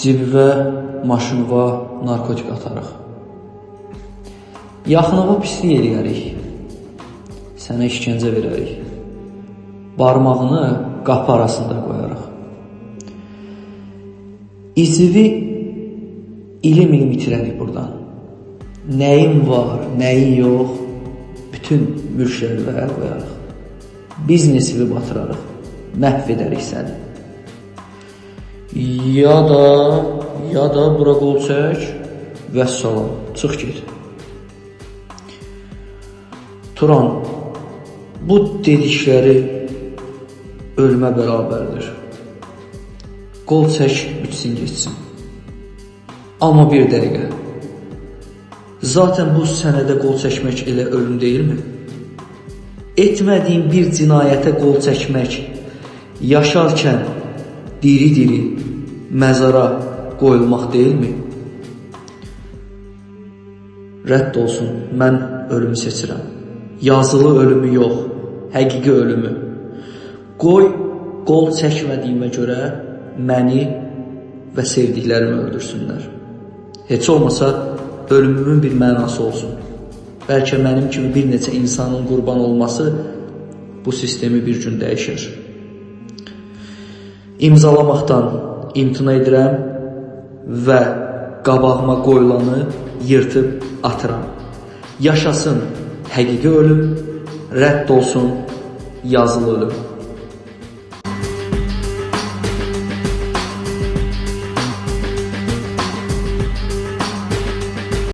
cibvə, maşınva narkotik atarıq. Yaxınıva pislik eləyərik, sənə işgəncə verərik, barmağını qapı arasında qoyarıq. İzivi ilim itirərik buradan. Nəyin var, nəyin yox, bütün mülklərə qoyarıq. Biznesivi batırarıq, məhv edərik səni. Ya da bura qol çək, vəssalam, çıx get. Turan, bu dedikləri ölümə bərabərdir. Qol çək, bitsin, geçsin. Amma bir dəqiqə. Zaten bu sənədə qol çəkmək elə ölüm deyilmi? Etmədiyin bir cinayətə qol çəkmək, yaşarkən diri-diri məzara qoyulmaq deyilmi? Rədd olsun, mən ölümü seçirəm. Yazılı ölümü yox, həqiqi ölümü. Qoy, qol çəkmədiyimə görə məni və sevdiklərimi öldürsünlər. Heç olmasa ölümümün bir mənası olsun. Bəlkə mənim kimi bir neçə insanın qurban olması bu sistemi bir gün dəyişir. İmzalamaqdan imtina edirəm və qabağıma qoyulanı yırtıb atıram. Yaşasın həqiqi ölüm, rədd olsun yazılı ölüm.